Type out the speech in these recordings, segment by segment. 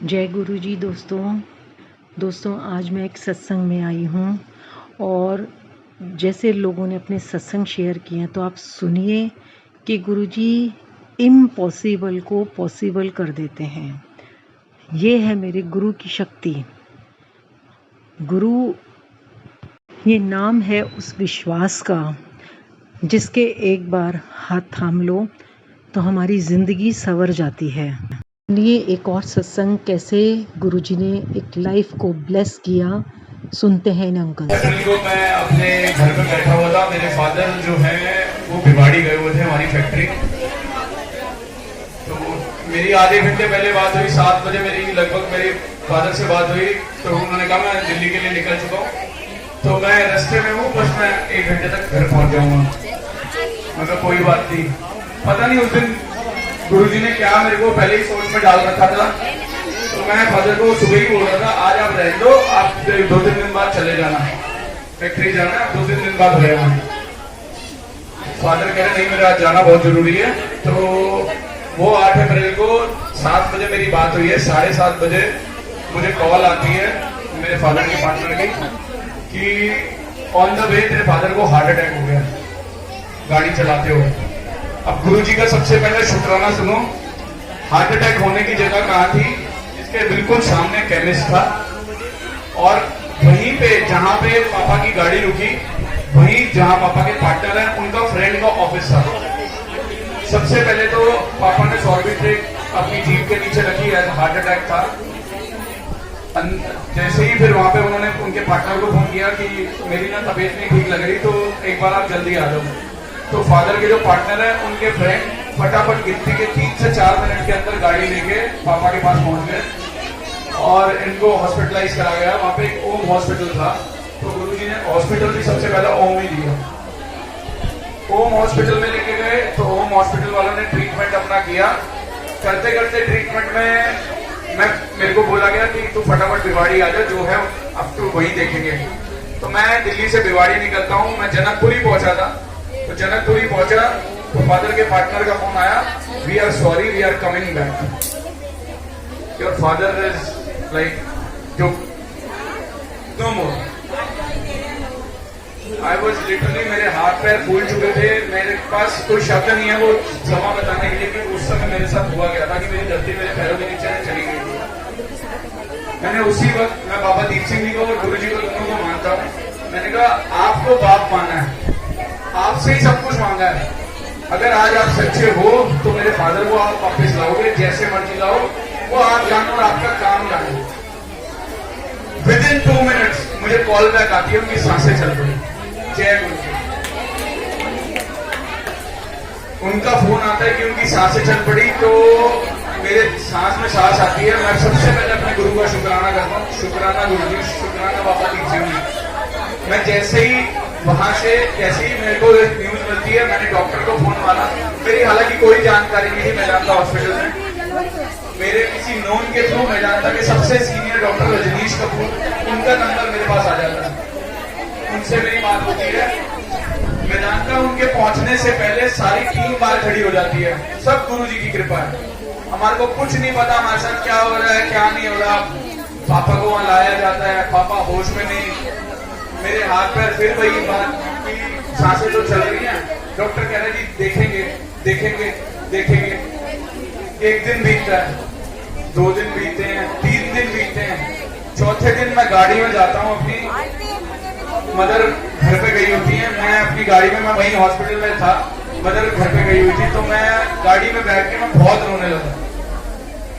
जय गुरु जी। दोस्तों आज मैं एक सत्संग में आई हूँ और जैसे लोगों ने अपने सत्संग शेयर किए हैं तो आप सुनिए कि गुरु जी इम्पॉसिबल को पॉसिबल कर देते हैं। ये है मेरे गुरु की शक्ति। गुरु ये नाम है उस विश्वास का जिसके एक बार हाथ थाम लो तो हमारी ज़िंदगी संवर जाती है। लिए एक और सत्संग कैसे गुरुजी ने एक लाइफ को ब्लेस किया, सुनते हैं इन अंकल से। को मैं अपने घर में बैठा हुआ था, मेरे फादर जो है वो भिवाड़ी गए हुए थे हमारी फैक्ट्री। तो मेरी आधे घंटे पहले बात हुई, 7 बजे मेरी लगभग मेरे फादर से बात हुई। तो उन्होंने कहा मैं दिल्ली के लिए निकल चुका हूँ, तो मैं रास्ते में हूँ, बस मैं 1 घंटे तक घर पहुंच जाऊंगा। मतलब कोई बात नहीं, पता नहीं उस दिन गुरुजी ने क्या मेरे को पहले ही सोच में डाल रखा था। तो मैं फादर को सुबह ही बोल रहा था आज आप रह दो, आप 2-3 दिन बाद चले जाना, फैक्ट्री जाना, 2-3 दिन बाद रहेगा। फादर कह रहे नहीं मेरा आज जाना बहुत जरूरी है। तो वो 8 अप्रैल को 7 बजे मेरी बात हुई है। 7:30 बजे मुझे कॉल आती है मेरे फादर के पार्टनर की कि ऑन द वे तेरे फादर को हार्ट अटैक हो गया गाड़ी चलाते हुए। अब गुरुजी का सबसे पहले शुक्राना सुनो। हार्ट अटैक होने की जगह कहाँ थी? इसके बिल्कुल सामने केमिस्ट था, और वहीं पे जहां पे पापा की गाड़ी रुकी, वहीं जहां पापा के पार्टनर हैं उनका फ्रेंड का ऑफिस था। सबसे पहले तो पापा ने सॉर्बिट्रेट अपनी जीप के नीचे रखी है, हार्ट अटैक था। जैसे ही फिर वहां पे उन्होंने उनके पार्टनर को फोन किया कि मेरी ना तबीयत नहीं ठीक लग रही, तो एक बार आप जल्दी आ जाओ। तो फादर के जो पार्टनर है उनके फ्रेंड फटाफट गिनती के 3 से 4 मिनट के अंदर गाड़ी लेके पापा के पास पहुंच गए और इनको हॉस्पिटलाइज करा गया। वहां पे एक ओम हॉस्पिटल था, तो गुरुजी ने हॉस्पिटल भी सबसे पहले ओम ही दिया। ओम हॉस्पिटल में लेके गए तो ओम हॉस्पिटल वालों ने ट्रीटमेंट अपना किया। करते करते ट्रीटमेंट में मेरे को बोला गया कि तू फटाफट भिवाड़ी आ जा, जो है अब तो वही देखेंगे। तो मैं दिल्ली से भिवाड़ी निकलता हूँ, मैं जनकपुरी पहुंचा था। तो जनकपुरी पहुंचा तो फादर के पार्टनर का फोन आया, we are sorry, we are coming back, your father is like no more. I was literally, मेरे हाथ पैर फूल चुके थे, मेरे पास कोई शब्द नहीं है वो क्षमा बताने के लिए कि उस समय मेरे साथ हुआ क्या था कि मेरी गलती मेरे पैरों के नीचे चली गई थी। मैंने उसी वक्त, मैं बाबा दीप सिंह जी को और गुरु जी को दोनों को मानता हूँ, मैंने कहा आपको बाप माना है, आपसे ही सब कुछ मांगा है। अगर आज आप सच्चे हो तो मेरे फादर को आप वापस लाओगे, जैसे मर्जी लाओ, वो आप जानो और आपका काम जानो। विदिन 2 मिनट्स मुझे कॉल बैक आती है, उनकी सांसें चल पड़ी। जय गुरु। उनका फोन आता है कि उनकी सांसें चल पड़ी, तो मेरे सांस में सांस आती है। मैं सबसे पहले अपने गुरु का शुक्राना करता हूँ, शुक्राना गुरु जी, शुक्राना बाबा दीप सिंह जी। मैं जैसे ही वहां से जैसे ही मेरे को न्यूज मिलती है, मैंने डॉक्टर को फोन मारा। मेरी हालांकि कोई जानकारी नहीं थी, मैं जानता हॉस्पिटल में मेरे किसी नोन के थ्रू मैं जानता कि सबसे सीनियर डॉक्टर रजनीश कपूर, उनका नंबर मेरे पास आ जाता है, उनसे मेरी बात होती है। मैं जानता हूं उनके पहुंचने से पहले सारी टीम बाहर खड़ी हो जाती है। सब गुरुजी की कृपा है, हमारे को कुछ नहीं पता हमारे साथ क्या हो रहा है क्या नहीं हो रहा। पापा को वहां लाया जाता है, पापा होश में नहीं, मेरे हाथ पैर फिर वही बात की सांसें तो चल रही हैं। डॉक्टर कह रहे जी देखेंगे देखेंगे देखेंगे। 1 दिन बीतता है, 2 दिन बीतते हैं, 3 दिन बीतते हैं। चौथे दिन मैं गाड़ी में जाता हूँ, अपनी मदर घर पे गई होती है, मैं अपनी गाड़ी में, मैं वहीं हॉस्पिटल में था, मदर घर पे गई हुई थी। तो मैं गाड़ी में बैठ के मैं बहुत रोने लगा।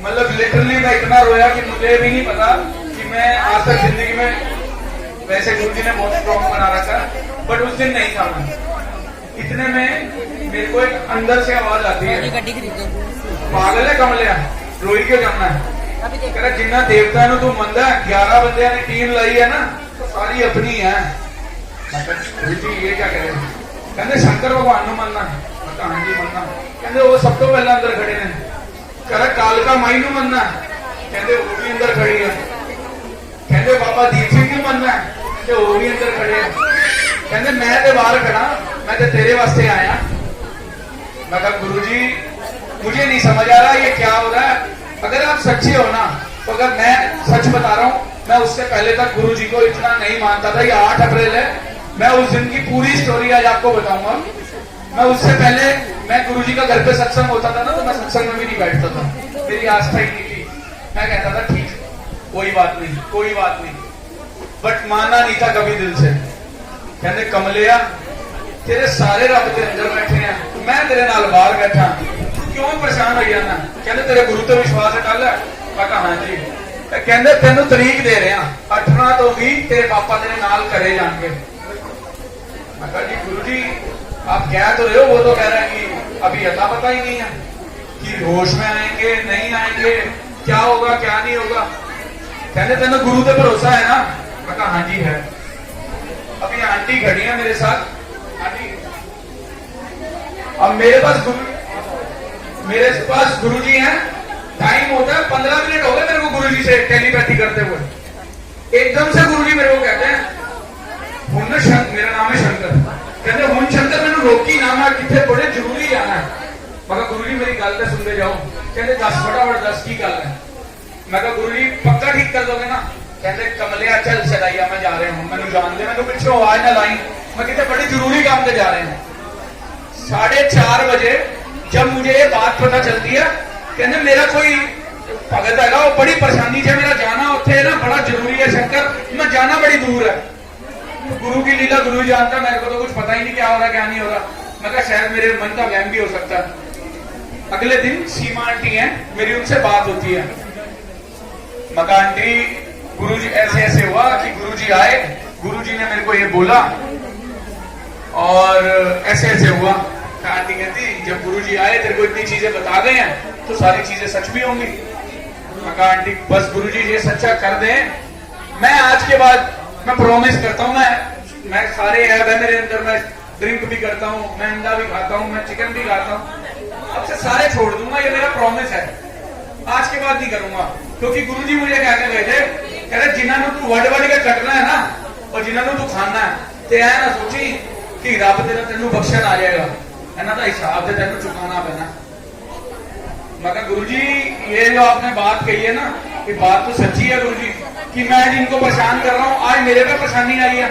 मतलब लिटरली मैं इतना रोया कि मुझे भी नहीं पता कि मैं आज तक जिंदगी में, वैसे गुरुजी ने बहुत स्ट्रॉन्ग बना रखा, बट उस दिन नहीं था मैं। इतने में मेरे को एक अंदर से आवाज आती है, पागल है कमलिया, रोई क्यों जाना है? कह रहा जिन्ना देवता तू मंदा, 11 बंदे ने टीम लाई है ना, तो सारी अपनी है। गुरु जी ये क्या कह रहे हैं? कहते शंकर भगवान ਨੂੰ ਮੰਨਣਾ ਹੈ। मैं कहा हाँ जी ਮੰਨਣਾ। कहते वो सब तो पहले अंदर खड़े ने। कह रहा कालका माई ਨੂੰ ਮੰਨਣਾ है। कहते वो भी अंदर खड़ी है। कहते बाबा दीप सिंह ਨੂੰ ਮੰਨਣਾ है। कहते वो भी अंदर खड़े हैं। कहते मैं तो बाहर खड़ा, मैं तो तेरे वास्ते आया। मैं कहा गुरु जी मुझे नहीं समझ आ रहा ये क्या हो रहा है। अगर आप सच्चे हो ना तो अगर मैं सच बता रहा हूँ, मैं उससे पहले तक गुरुजी को इतना नहीं मानता था। ये 8 अप्रैल है, मैं उस दिन की पूरी स्टोरी आज आपको बताऊंगा। मैं उससे पहले मैं गुरुजी का घर पे सत्संग होता था ना, तो मैं सत्संग में भी नहीं बैठता था, मेरी आस्था ही नहीं थी। मैं कहता था ठीक, कोई बात नहीं, कोई बात नहीं, बट माना नहीं था कभी दिल से। कहते कमलिया तेरे सारे रब के अंदर बैठे हैं, मैं तेरे नाल बाहर बैठा, क्यों परेशान हो जाना? कहते तेरे गुरु तो विश्वास है? मैं कहा हाँ जी। कहते तेन तरीक दे रहे हैं 18 तो भी तेरे पापा तेरे नाल करे जाएंगे। मैं कहा जी गुरु जी आप कह तो रहे हो, वो तो कह रहे हैं कि अभी अता पता ही नहीं है कि होश में आएंगे नहीं आएंगे, क्या होगा क्या नहीं होगा। कहते तेन गुरु पे भरोसा है ना? मैं कहा हाँ जी है। अभी आंटी खड़ी है मेरे साथ, आंटी अब मेरे पास गुरुजी हैं, टाइम होता है 15 मिनट हो गए मेरे को गुरुजी से टेलीपैथी करते हुए। एकदम से गुरुजी मेरे को कहते हैं मेरा नाम है शंकर, कहते हुन शंकर मैंने रोकी ना, मैं कितने बड़े जरूरी जाना है। मैं गुरुजी मेरी गल तो सुनते जाओ। कहते 10 फटाफट 10 की गल है। मैं कहा गुरुजी पक्का ठीक कर दोगे ना? कहते कमलिया चल सदाइया मैं जा रहा हूँ, मैंने जान दे, मैं पिछले आवाज ना लाई, मैं कितने बड़ी जरूरी काम पे जा रहे हैं। 4:30 बजे जब मुझे ये बात पता चलती है, कहते मेरा कोई भगत है वो बड़ी परेशानी से मेरा जाना उत्थे ना बड़ा जरूरी है शंकर, मैं जाना बड़ी दूर है। गुरु की लीला गुरु ही जानता, मेरे को तो कुछ पता ही नहीं क्या हो रहा क्या नहीं हो रहा। मैं कहा शायद मेरे मन का वहम भी हो सकता है। अगले दिन सीमा आंटी है, मेरी उनसे बात होती है। मैं कहा आंटी गुरुजी ऐसे ऐसे हुआ कि गुरुजी आए, गुरुजी ने मेरे को ये बोला और ऐसे ऐसे हुआ। आंटी कहती जब गुरुजी आए तेरे को इतनी चीजें बता गए हैं तो सारी चीजें सच भी होंगी। मैं कहा आंटी बस गुरुजी ये सच्चा कर दें, मैं आज के बाद मैं प्रॉमिस करता हूँ, मैं सारे ऐप है मेरे अंदर, मैं ड्रिंक भी करता हूँ, मैं अंडा भी खाता हूँ, मैं चिकन भी खाता हूँ, अब से सारे छोड़ दूंगा, ये मेरा प्रॉमिस है, आज के बाद नहीं करूंगा। क्योंकि गुरुजी मुझे क्या कह गए थे, कह रहे जिन्होंने तू वड़ वड़ के कटना है ना और जिन्होंने तू खाना है ते ऐ ना सोची कि रब तेरा तेन बख्शन आ जाएगा, इन्हों का हिसाब से तेन चुकाना पैना। मैं कहा गुरुजी ये जो आपने बात कही है ना, ये बात तो सच्ची है गुरुजी, कि मैं जिनको परेशान कर रहा हूँ आज मेरे पे परेशानी आई है,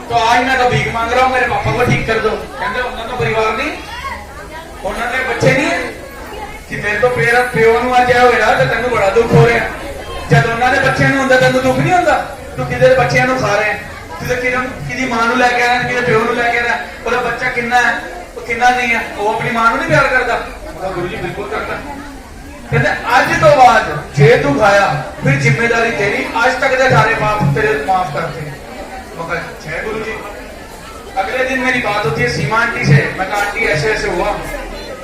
तो आज मैं तो भीख मांग रहा हूँ मेरे पापा को ठीक कर दो। कहते उन्होंने तो परिवार नहीं, उन्होंने बच्चे नहीं है कि मेरे तो प्यो न आज हो गया तो तेन बड़ा दुख हो रहा है। जब उन्होंने बच्चे होंगे तेन दुख नहीं होता, तू कि बच्चों को खा रहे हैं, कि मां लैके आया कि प्यो लैके आया, वो बच्चा किन्ना है किन्ना नहीं है, वो अपनी मां नहीं प्यार करता? गुरु जी बिल्कुल करता। कहते अज तो बाद जे तू खाया फिर जिम्मेदारी तेरी, आज तक दे सारे पाप तेरे माफ करते। जय गुरु जी। अगले दिन मेरी बात होती है सीमा आंटी से। मैं कहा आंटी ऐसे ऐसे हुआ।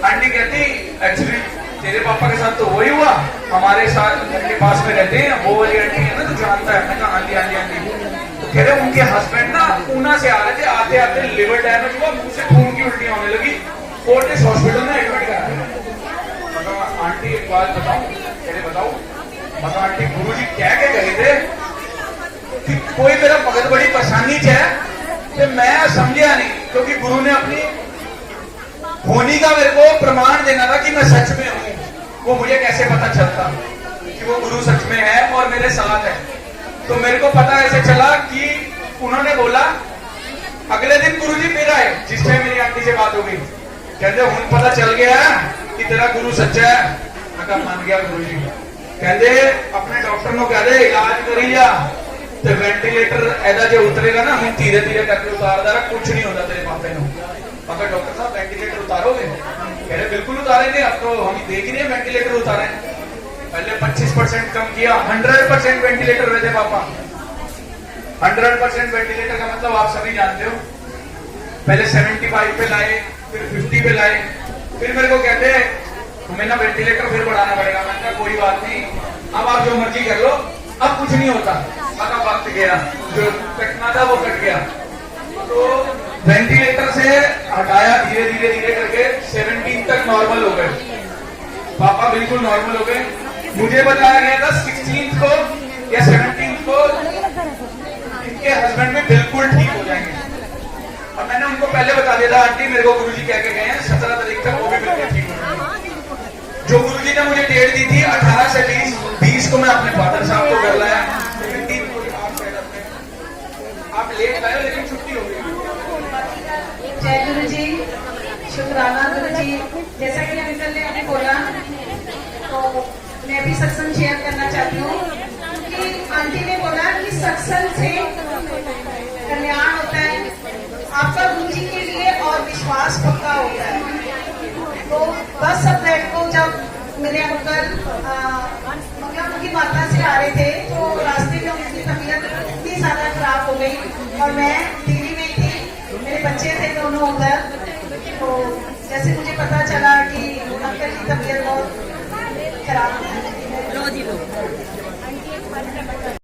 आंटी कहती एक्चुअली तेरे पापा के साथ तो वही हुआ, हमारे साथ घर के पास में रहते हैं वो वाली आंटी है ना, तू जानता है? मैं कहा हाँ जी हाँ जी हाँ जी। तो कह रहे उनके हस्बैंड ना ऊना से आ रहे थे, आते आते लिवर डैमेज हुआ, मुंह से खून की उल्टियां होने लगी, फोर्टिस हॉस्पिटल में एडमिट करा। आंटी एक बात बताऊं? कहते बताओ। मतलब आंटी गुरुजी कह के गए थे कि कोई मेरा भगत बड़ी परेशानी है, तो मैं समझा नहीं, क्योंकि गुरु ने अपनी होनी का मेरे को प्रमाण देना था कि मैं सच में हूं। वो मुझे कैसे पता चलता कि वो गुरु सच में है और मेरे साथ है? तो मेरे को पता ऐसे चला कि उन्होंने बोला, अगले दिन गुरुजी फिर आए, जिस टाइम मेरी आंटी से बात हो गई, कहते हुन पता चल गया कि तेरा गुरु सच्चा है। मैं कहा मान गया गुरुजी। कहते अपने डॉक्टर को कह दे इलाज करी जा, तो वेंटिलेटर ऐसा जो उतरेगा ना, हम धीरे धीरे करके उतार दे, कुछ नहीं होता तेरे पापे को। मगर डॉक्टर साहब वेंटिलेटर उतारोगे? कह रहे बिल्कुल उतारेंगे, अब तो हम देख ही नहीं वेंटिलेटर उतारे। पहले 25% कम किया, 100% वेंटिलेटर रहते पापा। 100% वेंटिलेटर का मतलब आप सभी जानते हो। पहले 75 पे लाए, फिर 50 पे लाए, फिर मेरे को कहते तुम्हें ना वेंटिलेटर फिर बढ़ाना पड़ेगा। मैंने कहा कोई बात नहीं, अब आप जो मर्जी कर लो, अब कुछ नहीं होता। मगर वक्त गया, जो कटना था वो कट गया। तो वेंटिलेटर से हटाया धीरे धीरे धीरे करके 17 तक नॉर्मल हो गए पापा, बिल्कुल नॉर्मल हो गए। मुझे बताया गया था 16 को या 17 को इनके हस्बैंड में बिल्कुल ठीक हो जाएंगे, और मैंने उनको पहले बता दिया था आंटी मेरे को गुरुजी कह के गए हैं 17 तारीख तक वो भी बिल्कुल ठीक हो जाएंगे। जो गुरुजी ने मुझे डेट दी थी 18 से 20 को मैं अपने फादर साहब को घर लाया, लेकिन 3 को आप लेट आए लेकिन छुट्टी हो गई। जय गुरु जी, शुक्राना गुरु जी। जैसा कि अंकल ने अभी बोला, तो मैं भी सत्संग शेयर करना चाहती हूँ कि आंटी ने बोला कि सत्संग से कल्याण होता है, आपका गुरु जी के लिए और विश्वास पक्का होता है। तो बस अप्रैल को जब मेरे अंकल मंगलामुखी माता से आ रहे थे, तो रास्ते में उनकी तबीयत इतनी ज्यादा खराब हो गई और मैं दिल्ली में थी, मेरे बच्चे थे दोनों उधर। तो जैसे मुझे पता चला कि अंकल की तबीयत बहुत खराब है।